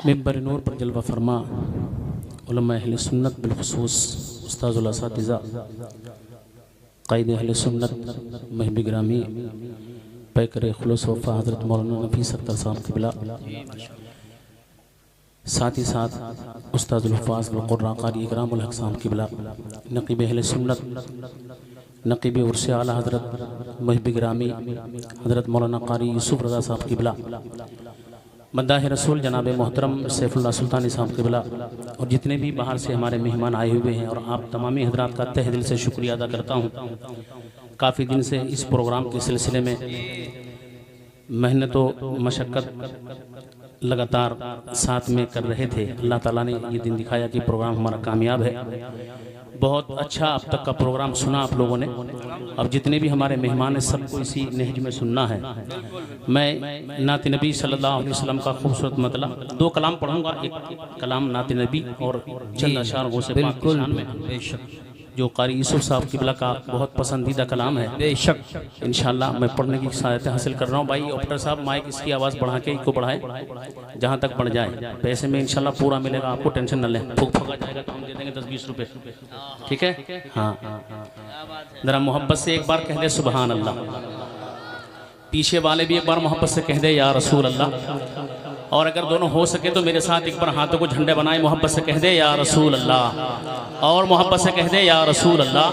मिंबर नूर पर जलवा फरमा उलमा अहले सुन्नत बिलखुसूस उस्ताजुल असातिज़ा क़ाइद अहले सुन्नत महबी ग्रामी पैकर खुलूस वफ़ा हज़रत मौलाना नफ़ीस सत्तर साहब क़िबला, साथ ही साथ उस्ताजुल हुफ़ाज़ वल क़ुर्रा क़ारी इकरामुल हक़ साहब क़िबला, नक़ीब अहले सुन्नत नक़ीब उर्स आला हज़रत महबी ग्रामी हज़रत मौलाना क़ारी यूसुफ़ रज़ा साहब क़िबला, मद्दाह रसूल जनाब मोहतरम सैफुल्लाह सुल्तानी साहब क़िबला और जितने भी बाहर से हमारे मेहमान आए हुए हैं, और आप तमामी हज़रात का तहे दिल से शुक्रिया अदा करता हूँ। काफ़ी दिन से इस प्रोग्राम के सिलसिले में मेहनत व मशक्क़त लगातार साथ में कर रहे थे। अल्लाह ताला ने ये दिन दिखाया कि प्रोग्राम हमारा कामयाब है। बहुत अच्छा अब तक का प्रोग्राम सुना आप लोगों ने। अब जितने भी हमारे मेहमान हैं सबको इसी नहज में सुनना है। मैं नात नबी सल्लल्लाहु अलैहि वसल्लम का खूबसूरत मतलब 2 कलाम पढ़ूंगा, एक कलाम नात नबी और चंद अशार गौसे पाक की शान में, जो क़ारी यूसुफ़ साहब क़िबला का बहुत पसंदीदा कलाम है। बेशक इंशाअल्लाह मैं पढ़ने की सहायता हासिल कर रहा हूँ। भाई ऑपरेटर साहब माइक इसकी आवाज़ बढ़ा के इसको बढ़ाए जहाँ तक बढ़ जाए। पैसे में इंशाअल्लाह पूरा मिलेगा, आपको टेंशन न लें। फूक फूका जाएगा तो हम दे देंगे 10-20 रुपये, ठीक है? हाँ, ज़रा मोहब्बत से एक बार कह दे सुबहान अल्लाह। पीछे वाले भी एक बार मोहब्बत से कह दे या रसूल अल्लाह। और अगर दोनों हो सके तो मेरे साथ एक बार हाथों को झंडे बनाए, मोहब्बत से कह दे या रसूल अल्लाह, और मोहब्बत से कह दे या रसूल अल्लाह।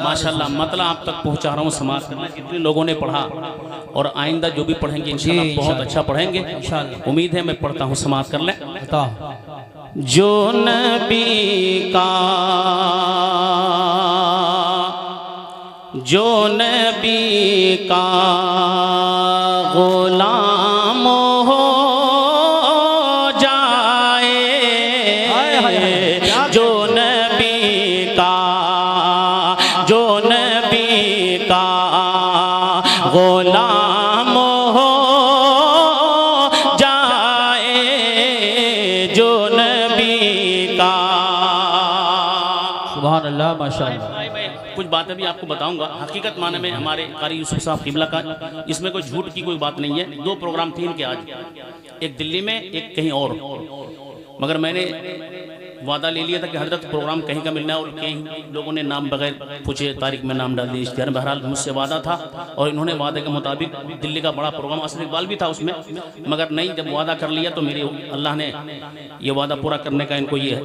माशाल्लाह मतलब आप तक पहुंचा रहा हूँ समाज करना। जितने लोगों ने पढ़ा और आइंदा जो भी पढ़ेंगे इंशाल्लाह बहुत अच्छा पढ़ेंगे। उम्मीद है मैं पढ़ता हूँ, समाज कर लें। जो नबी का गुलाम हो जाए, जो नबी का गुलाम हो जाए, जो नबी का। सुभान अल्लाह माशाअल्लाह। कुछ बातें भी आपको बताऊंगा हकीकत माने में हमारे क़ारी यूसुफ़ साहब क़िबला का। इसमें कोई झूठ की कोई बात नहीं है। 2 प्रोग्राम थे इनके आज, एक दिल्ली में एक कहीं और, मगर मैंने वादा ले लिया था कि हजरत प्रोग्राम कहीं का मिलना है, और कई लोगों ने नाम बगैर पूछे तारीख में नाम डाल दिए इश्तिहार। बहरहाल मुझसे वादा था और इन्होंने वादे के मुताबिक दिल्ली का बड़ा प्रोग्राम, असद इकबाल भी था उसमें, मगर नहीं, जब वादा कर लिया तो मेरे अल्लाह ने ये वादा पूरा करने का इनको ये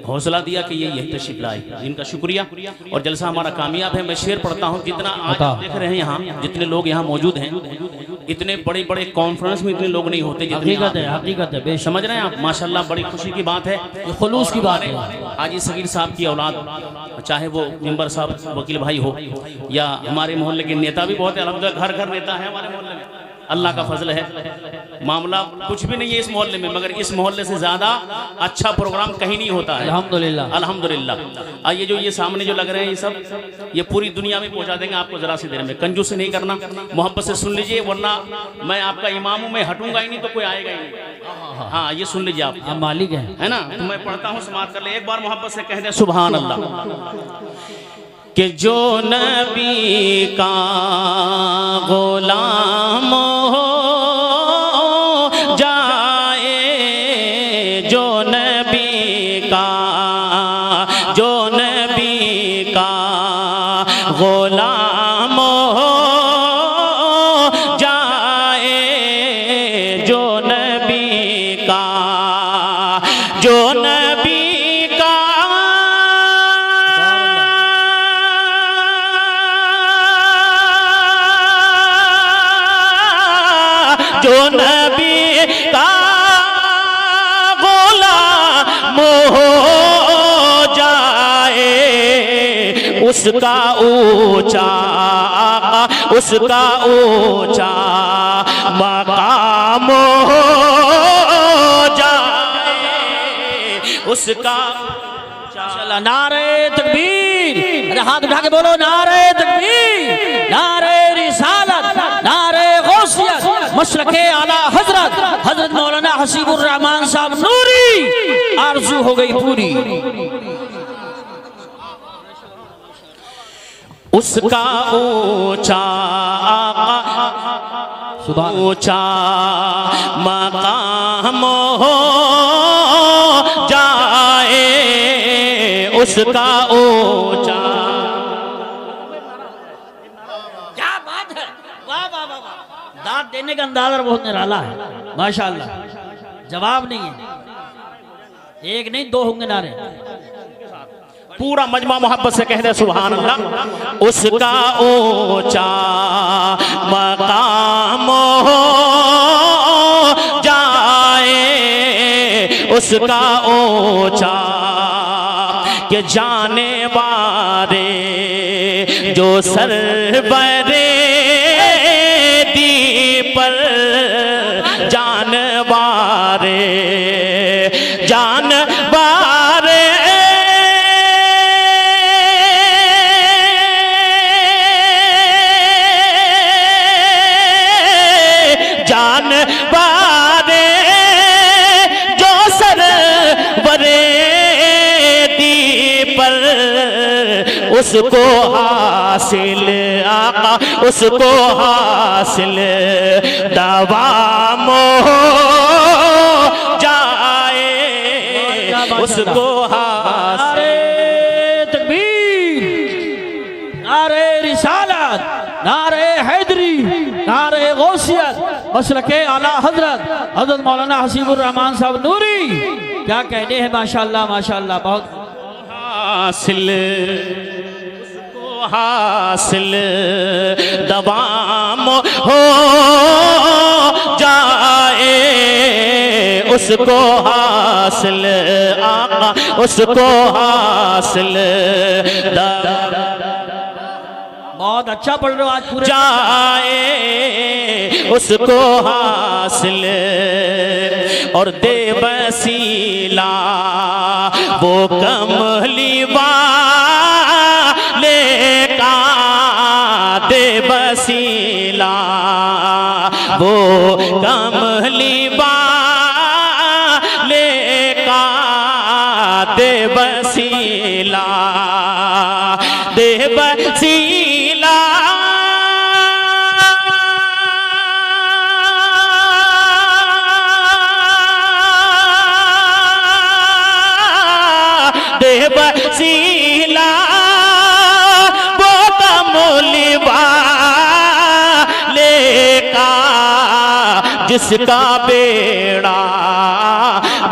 हौसला दिया कि ये यही तशरीफ लाए। इनका शुक्रिया। और जलसा हमारा कामयाब है। मैं शेर पढ़ता हूँ। जितना आज देख रहे हैं यहाँ, जितने लोग यहाँ मौजूद हैं, इतने बड़े बड़े कॉन्फ्रेंस में इतने लोग नहीं होते जितने। हकीकत है, समझ रहे हैं आप? माशाल्लाह बड़ी खुशी की बात है, खुलूस की बात है। आज ये सगीर साहब की औलाद, चाहे वो मेंबर साहब वकील भाई हो या हमारे मोहल्ले के नेता भी बहुत है, अल्हम्दुलिल्लाह घर घर नेता है हमारे मोहल्ले में। अल्लाह का फजल है। मामला कुछ भी नहीं है इस मोहल्ले में, मगर इस मोहल्ले से ज्यादा अच्छा प्रोग्राम कहीं नहीं होता है। अल्हम्दुलिल्लाह अल्हम्दुलिल्लाह। ये जो ये सामने जो लग रहे हैं ये सब, ये पूरी दुनिया में पहुंचा देंगे आपको जरा सी देर में। कंजूसी नहीं करना, मोहब्बत से सुन लीजिए, वरना मैं आपका इमाम हूं, मैं हटूंगा ही नहीं तो कोई आएगा ही नहीं। हाँ ये सुन लीजिए, आप मालिक है ना। तो मैं पढ़ता हूँ, समाप्त कर ले। एक बार मोहब्बत से कह दे सुभान अल्लाह। कि जो नबी का गुलाम हो जाए, जो नबी का गुलाम हो जाए, जो नबी का जो नबी का गुलाम हो जाए, उसका ऊंचा मकाम हो जाए, उसका। नारे तकबीर, अरे हाथ उठा के बोलो नारे तकबीर, नारे रिसालत, नारे गौसियत, मशरक़े आला हजरत हजरत मौलाना हसीबुर रहमान साहब नूरी। आरज़ू हो गई पूरी। उसका ऊंचा ऊंचा मकाम हो जाए उसका ऊंचा। क्या बात है, वाह वाह वाह वाह। दाद देने का अंदाजा बहुत निराला है माशाअल्लाह। जवाब नहीं है, एक नहीं दो होंगे नारे। पूरा मजमा मोहब्बत से कह दे सुभान अल्लाह। उसका ऊंचा मकाम हो जाए उसका ऊंचा के जाने बारे जो सरवरे दी पर जान बारे जान बारे जान बारे जो सरवरे दी पर उसको हासिल आका उसको हासिल दवाम हो जाए उसको हासिल। तकबीर, नारे रिसालत, नारे हैदरी, नारे गौसियत, मसलके आला हजरत हजरत मौलाना हसीबुर रहमान साहब नूरी। क्या कहने हैं माशाअल्लाह माशाअल्लाह। बहुत हासिल उसको हासिल दवाम हो जाए उसको हासिल आका उसको हासिल बहुत अच्छा पढ़ रहे हो आज पूरे। जाए उसको हासिल और दे वसीला वो कमली वाले का दे वसीला वो कमली वाले का दे वसीला दे वसीला दे वसीला वो कमली वाले का जिसका बेड़ा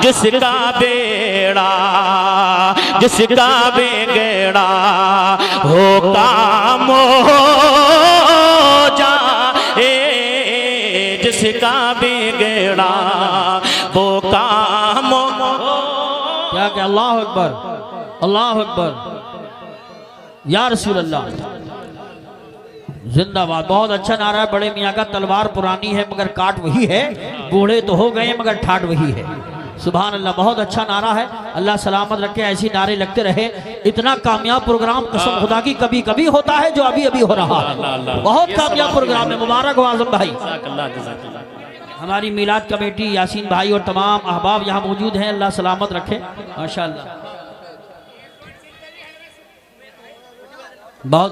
जिसका बेड़ा जिसका बेगड़ा हो काम हो जाए जिसका बेगड़ा वो काम हो। क्या क्या अल्लाह अकबर अल्लाह अकबर या रसूल अल्लाह जिंदाबाद। बहुत अच्छा नारा है बड़े मियाँ का। तलवार पुरानी है मगर काट वही है, बूढ़े तो हो गए मगर ठाट वही है। सुभान अल्लाह, बहुत अच्छा नारा है। अल्लाह सलामत रखे, ऐसी नारे लगते रहे। इतना कामयाब प्रोग्राम कसम खुदा की कभी कभी होता है जो अभी अभी हो रहा है। बहुत कामयाब प्रोग्राम है। मुबारक हो आजम भाई। हमारी मिलाद कमेटी यासीन भाई और तमाम अहबाब यहाँ मौजूद हैं। अल्लाह सलामत रखे माशाअल्लाह। बहुत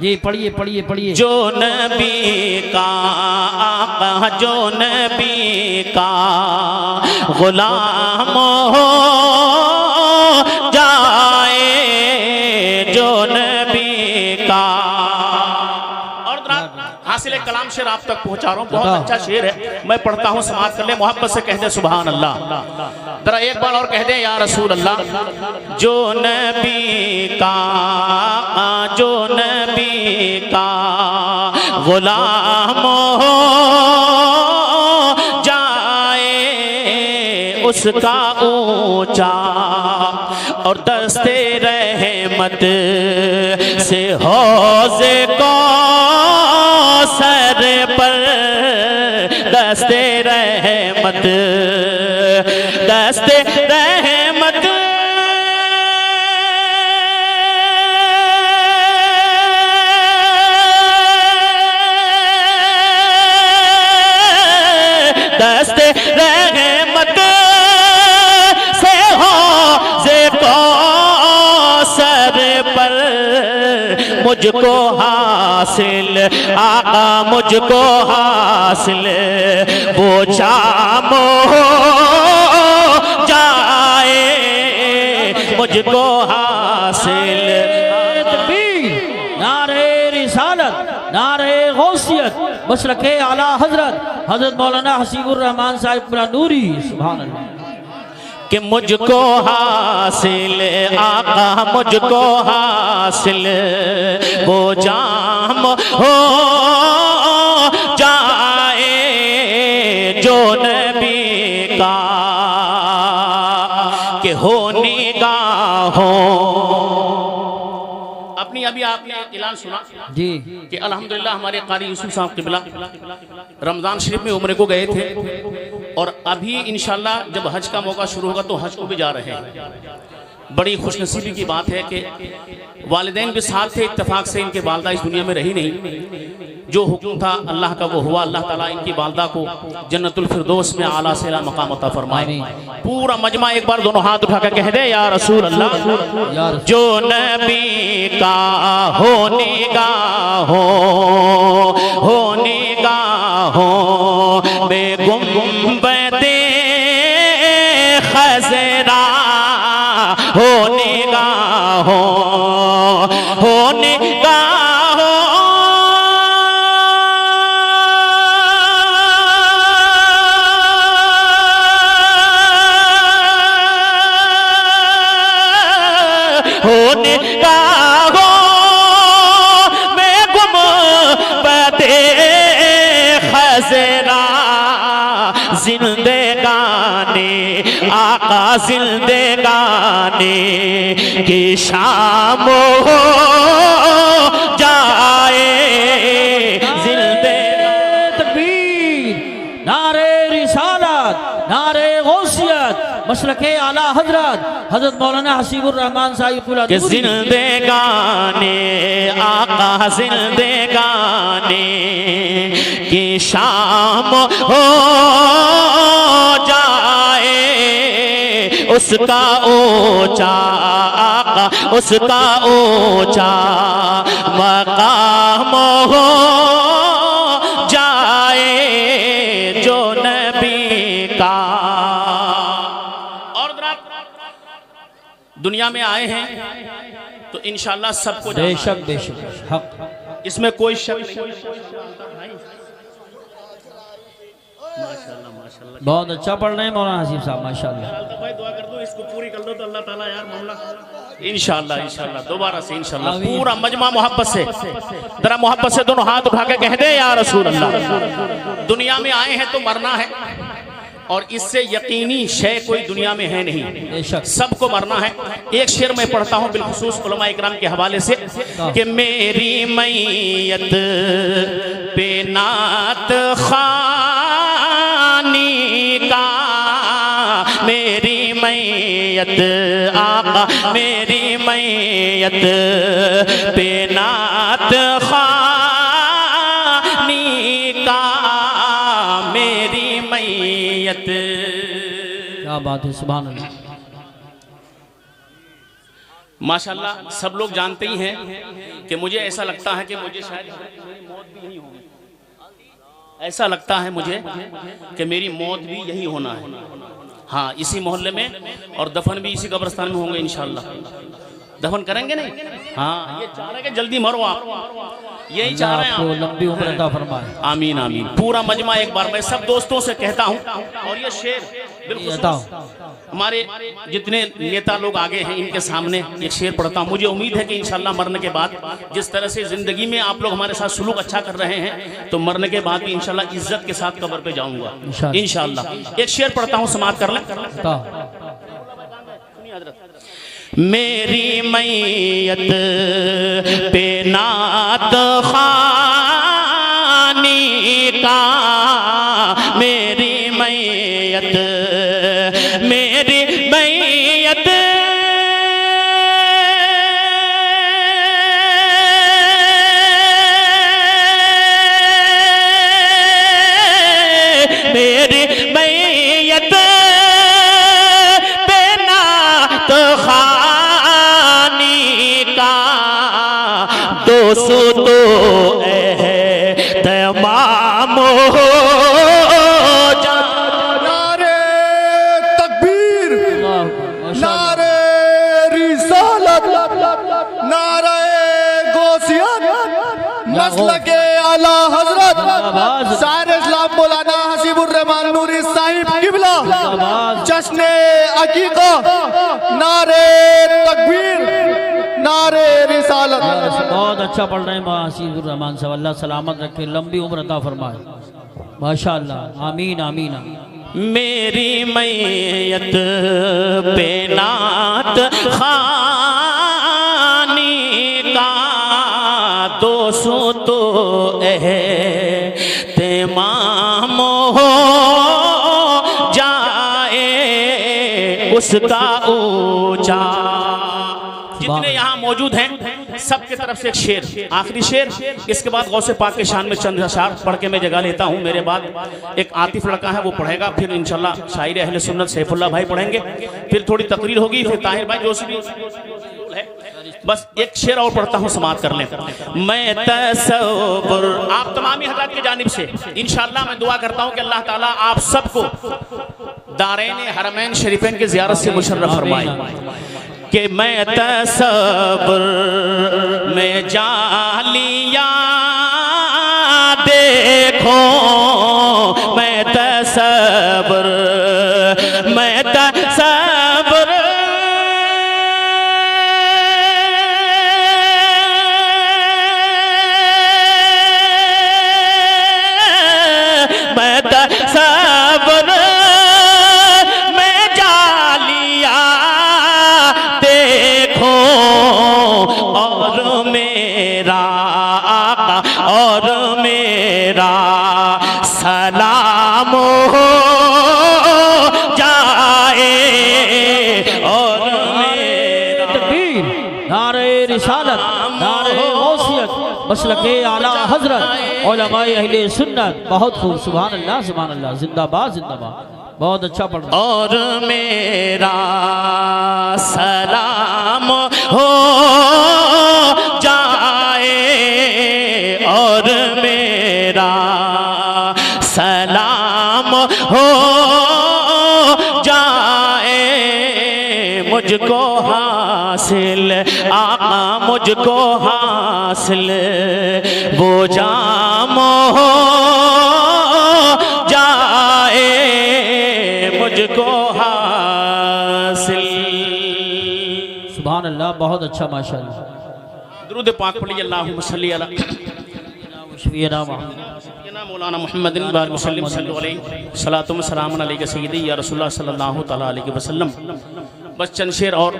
जी पढ़िए पढ़िए पढ़िए। जो नबी का आका जो नबी का गुलाम हो जाए जो नबी का। और हासिल कलाम शेर आप तक पहुंचा रहा हूँ। बहुत अच्छा शेर है, मैं पढ़ता हूँ, समाप्त कर ले। मोहब्बत से कह दे सुभान अल्लाह। जरा एक बार और कह दे या रसूल अल्लाह। जो नबी का जो नबी का गुलाम हो जाए उसका ऊंचा और दस्ते रहमत से हौज़े को सर पर दस्ते रहमत दस्ते रहमत दस्ते रहमत से हो जे को सर पर मुझको हासिल आका मुझको हासिल वो जाम हो जाए मुझको हासिल। नारे रिसालत नारे गौसियत मसलके आला हजरत हजरत मौलाना हसीबुर रहमान साहिब पूरा नूरी सुभान अल्लाह। कि मुझको हासिल आका मुझको हासिल वो जाम हो जाए जो नबी का कि हो निगाहों। अपनी अभी आपने ऐलान सुना जी कि अल्हम्दुलिल्लाह हमारे कारी यूसुफ साहब क़िबला रमज़ान शरीफ में उम्रे को गए थे और अभी इंशाल्लाह जब हज का मौका शुरू होगा तो हज को भी जा रहे हैं। बड़ी खुशनसीबी की बात है कि वालिदैन भी साथ थे, इत्तेफाक से इनके वालदा इस दुनिया में रही नहीं। जो हुक्म था अल्लाह का वो हुआ। अल्लाह ताला इनकी वालदा को जन्नतुल फिरदौस में आला से आला मकाम अता फरमाए। पूरा मजमा एक बार दोनों हाथ उठा कर कह दे या रसूल अल्लाह। जो नबी का हो निगाहों में गुंबदे खज़रा हो निगाहों में गुंबदे खज़रा जिंदगानी आका जिंदगानी की शाम हो जाए तकबीर नारे रिसालत नारे गौसियत मसलके आला हजरत हजरत मौलाना हसीबुर रहमान साहिब पूरा कि जिंदगानी आका जिंदगानी की शाम हो जाए उसका ऊंचा आका उसका ऊंचा मकाम हो जाए जो नबी का। और दुनिया में आए हैं तो इंशाल्लाह सबको बेशक बेशक हक इसमें कोई शक नहीं। बहुत अच्छा पढ़ रहे हैं मौलाना हसीब साहब माशाल्लाह। भाई दुआ कर दो इसको पूरी कर दो तो अल्लाह ताला यार मामला इंशाल्लाह इंशाल्लाह दोबारा से इंशाल्लाह पूरा मजमा मोहब्बत से जरा मोहब्बत से दोनों हाथ उठा के कह दे या रसूल अल्लाह। दुनिया में आए हैं तो मरना है और इससे यकीनी शय कोई दुनिया में है नहीं, सबको मरना है। एक शेर मैं पढ़ता हूँ बिलखुसूस उलमा इकराम के हवाले से कि मेरी मैयत पे नात खानी का मेरी मैयत आका मेरी मैयत पे नात खानी का मेरी मैयत। क्या बात है सुभान अल्लाह। माशाल्लाह सब लोग जानते ही हैं कि मुझे ऐसा लगता है कि मुझे शायद मेरी मौत भी यही होगी। ऐसा लगता है मुझे कि मेरी मौत भी यही होना है। हाँ इसी मोहल्ले में और दफन भी इसी कब्रिस्तान में होंगे इंशाल्लाह। दफन करेंगे नहीं? हाँ ये चाह रहे हैं कि जल्दी मरो आप, यही चाह रहे हैं आपको लंबी उम्र अता फरमाए। आमीन आमीन। पूरा मजमा एक बार मैं सब दोस्तों से कहता हूँ और ये शेर बिल्कुल हमारे जितने नेता लोग आगे हैं इनके सामने एक शेर पढ़ता हूँ। मुझे उम्मीद है कि इंशाल्लाह मरने के बाद जिस तरह से जिंदगी में आप लोग हमारे साथ सुलूक अच्छा कर रहे हैं तो मरने के बाद भी इंशाल्लाह इज्जत के साथ कब्र पे जाऊंगा इंशाल्लाह। एक शेर पढ़ता हूँ समाप्त कर लें। मेरी मैयत पे नात खानी का मेरी मैयत दोस्तों तमाम हो जा। नारे तकबीर, नारे रिसालत, नारे गौसियत, मसलके आला हजरत शायर इस्लाम मौलाना हसीबुर रहमान नूरी साहिब किबला, जश्ने अकीका, नारे तकबीर, नारे रिसालत। बहुत अच्छा पढ़ रहे हैं हसीबुर रहमान साहब, अल्लाह सलामत रखे, लंबी उम्र अता फरमाए, माशाअल्लाह, आमीन आमीन आमीन। मेरी मैयत पे नात खानी का दोस्तों तमाम हो जाए उसका ऊंचा। जितने यहाँ मौजूद हैं सबके तरफ से एक शेर, आखिरी शेर, इसके बाद गौसे पाक के शान में चंद अशार पढ़ के मैं जगह लेता हूँ। मेरे बाद एक आतिफ लड़का है वो पढ़ेगा, फिर इंशाल्लाह शायर अहले सुन्नत सैफुल्लाह भाई पढ़ेंगे, फिर थोड़ी तकरीर होगी, फिर ताहिर भाई जोशी भी है। बस एक शेर और पढ़ता हूँ, समाप्त कर लें। मैं तसव्वुर आप तमामी हज़रात की जानिब से इंशाल्लाह मैं दुआ करता हूँ कि अल्लाह ताला आप सबको दारैन हरमैन शरीफैन की ज़ियारत से मुशर्रफ फरमाए कि मैं तसव्वुर में जालिया देखो, मैं तसव्वुर मैं तसव्वुर मैं तसव्वुर में जालिया देखो, और मेरा और मेरा सलाम हो जाए, और मेरा तकबीर, नारे रिसालत, नारे गौसियत, मसलके आला हजरत, उलमाए अहले सुन्नत। बहुत खूब, सुभान अल्लाह सुभान अल्लाह, जिंदाबाद जिंदाबाद, बहुत अच्छा पढ़। और मेरा सलाम हो जाए, और मेरा सलाम हो जाए, मुझको हासिल आका मुझको हासिल वो जाम हो जाए, मुझको हासिल। सुभान अल्लाह, बहुत अच्छा माशाअल्लाह। दुरूद पाक पढ़िए, अल्लाहुम्मा सल्ली अला शफीना मुहम्मद सय्यदना मौलाना मुहम्मदिन व मुसल्लिम सल्लल्लाहु अलैहि सलातु व सलामुन अलैका सय्यदी या रसूलुल्लाह सल्लल्लाहु तआला अलैहि वसल्लम। बस चंद शेर और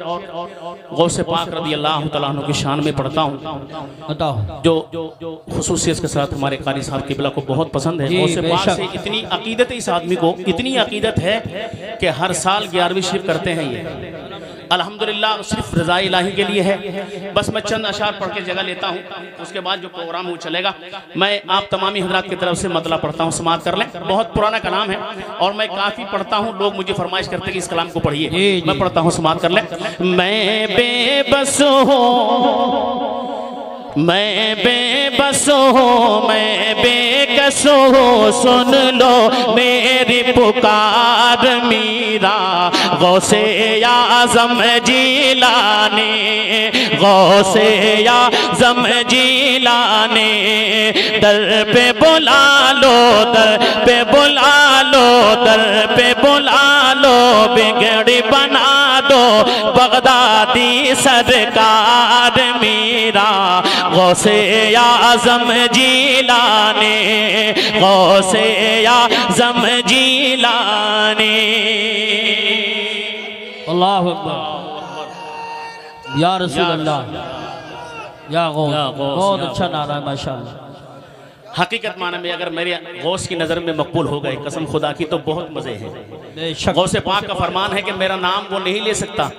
गौसे पाक रज़ी अल्लाह तआला अन्हु की शान में पढ़ता हूँ, बताओ, जो खुसूसियत के साथ हमारे कारी साहब किबला को बहुत पसंद है। जी, गौसे पाक बेशक। से इतनी अकीदत है इस आदमी को, इतनी अकीदत है कि हर साल 11वीं शरीफ करते हैं ये, अल्हम्दुलिल्लाह, सिर्फ रज़ा इलाही के लिए है। बस मैं चंद अशार पढ़ के जगह लेता हूँ, उसके बाद जो प्रोग्राम वो चलेगा। मैं आप तमामी हजरात की तरफ से मतला पढ़ता हूँ, समाप्त कर लें। बहुत पुराना कलाम है और मैं काफ़ी पढ़ता हूँ, लोग मुझे फरमाइश करते हैं कि इस कलाम को पढ़िए, मैं पढ़ता हूँ, समाप्त कर लें। मैं बेबस हूँ, मैं बेबस हूँ, मैं बेकस हूँ, सुन लो मेरी पुकार मीरा गौसे आज़म जिलानी, गौसे आज़म जिलानी। दर पे बुला लो, दर पे बुला लो, दर पे बुला लो, बिगड़ी बना दो बगदादी सरकार मीरा गौसे आज़म जिलानी, गौसे आज़म जिलानी। अल्लाहु अकबर, या रसूल अल्लाह, या गौस। बहुत अच्छा नारा है माशाअल्लाह। हकीकत माने में अगर मेरे गौस की नज़र में मकबूल हो गए, कसम खुदा की, तो बहुत मज़े हैं। बेशक, गौसे पाक का फरमान है कि मेरा नाम वो नहीं ले सकता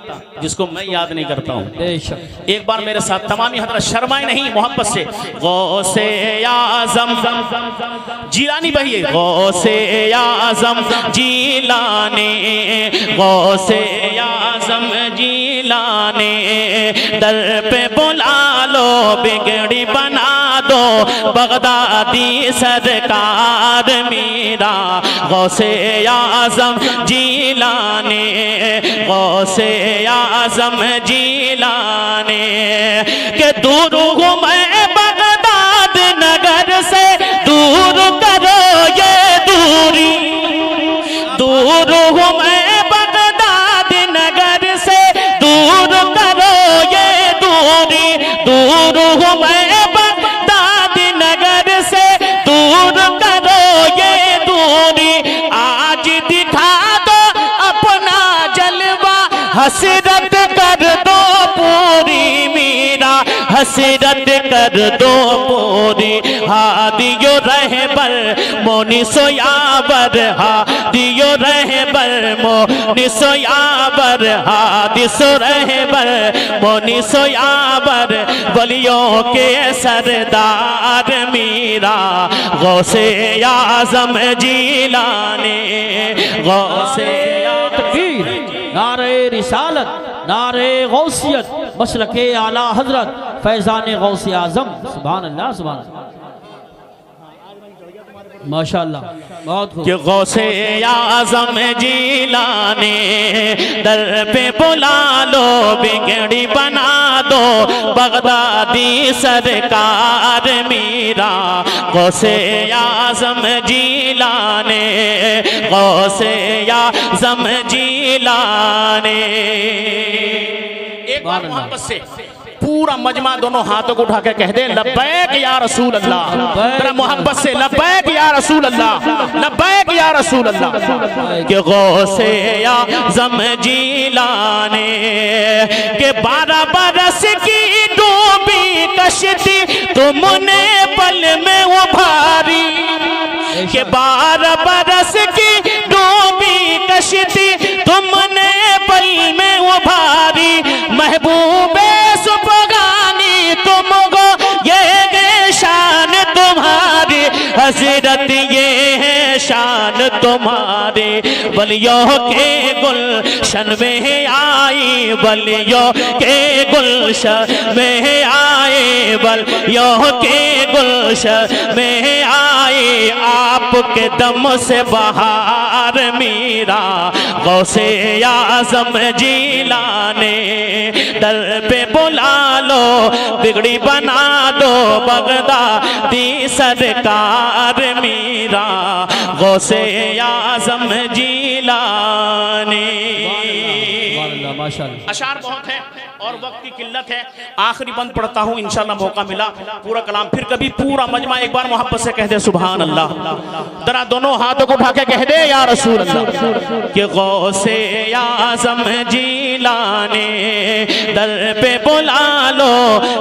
जिसको मैं याद नहीं करता हूँ। बेशक, एक बार मेरे साथ तमामी हजरत शर्माए नहीं, मोहब्बत से गौसे आज़म जिलानी बहिए, गौसे आज़म जिलानी, गौसे आज़म जिलानी। जीलाने, दर पे बुला लो बिगड़ी बना दो बगदादी सरकार मीरा, गौसे आज़म जीलाने, गौसे आज़म जीलाने। के दूर हूँ मैं बगदाद नगर से, दूर करो ये दूरी, दूर हूँ मैं बगदाद नगर से, दूर करो ये दूरी, दूर हूँ मैं बगदाद नगर से, दूर करो ये दूरी। आज दिखा दो अपना जलवा, हसरत कर दो पूरी मीरा, हसरत कर दो पूरी। हादियो रहबर मोनिसो याबर, हादियो रहबर मोनिसो याबर, हादिसो रहबर मोनिसो याबर, वलियों के सरदार मीरा, गौसे आज़म जीलाने, गौसे तकबीर, नारे रिसालत, नारे गौसियत, मसलके आला हजरत फैजान गौसे आज़म। सुभान अल्लाह, सुभान अल्लाह, माशाअल्लाह, बहुत खूब। कि गौसे आज़म जीलाने, दर पे बुला लो बिगड़ी बना दो बगदादी सरकार मीरा, गौसे आज़म जीलाने, गौसे आज़म जीलाने। एक बार मोहब्बत से पूरा मजमा दोनों हाथों को उठा के कह दे लब्बैक या रसूल अल्लाह, तेरा मोहब्बत से लब्बैक या रसूल अल्लाह, लब्बैक या रसूल अल्लाह। के गौसे आज़म जीलाने, के 12 बरस की डूबी कश्ती तुमने पल में उभारी, के 12 बरस की डूबी कश्ती तुमने पल में उभारी, महबूबे सुपगानी तुमको ये शान तुम्हारी, हजरत ये है शान तुम्हारी। वलियों के गुलशन में आई, वलियों के गुलशन में आए, वलियों के गुलशन में आए, आपके दम से बहार मीरा, गौसे आज़म जीलाने, दर पे बुला लो बिगड़ी बना दो बगदादी सरकार मीरा, गौसे आज़म जीलाने। माशाअल्लाह, अशार बहुत है और वक्त की किल्लत है, आखिरी बंद पढ़ता हूँ, इंशाल्लाह मौका मिला पूरा कलाम फिर कभी पूरा मजमा एक बार मोहब्बत से कह दे सुभान अल्लाह। जरा दोनों हाथों को उठा के कह दे या रसूल अल्लाह। कि गौसे आज़म जीलाने, दर पे बुला लो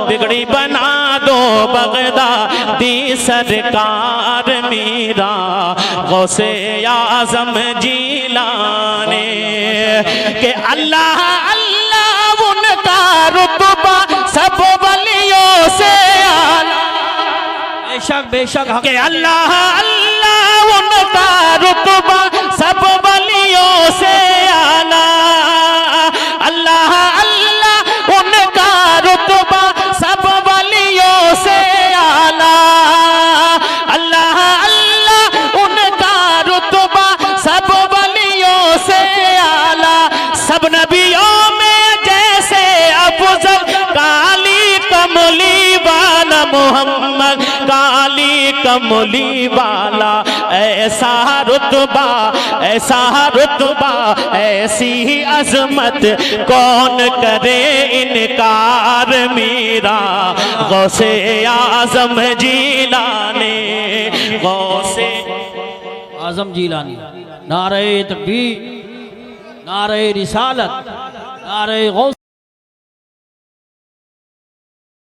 बिगड़ी बना दो बगदादी सरकार मीरा, गौसे आज़म जीलाने। के अल्लाह अल्लाह उनका रुतबा सब वलियों से आला, बेशक बेशक, के अल्लाह अल्लाह उनका रुतबा सब वलियों से आला, अल्लाह अल्लाह उनका रुतबा सब वलियों से आला, अल्लाह अल्लाह उनका रुतबा सब वलियों से आला। सब नबियों में जैसे अफजल काली कमली वाला मोहम्मद, काली कमली वाला, ऐसा रुतबा ऐसा रुतबा ऐसी अजमत कौन करे इनकार मीरा, गौसे आज़म जीलाने, गौसे आज़म जीलानी। नारे तकबीर, नारे रिसालत, नारे गौस।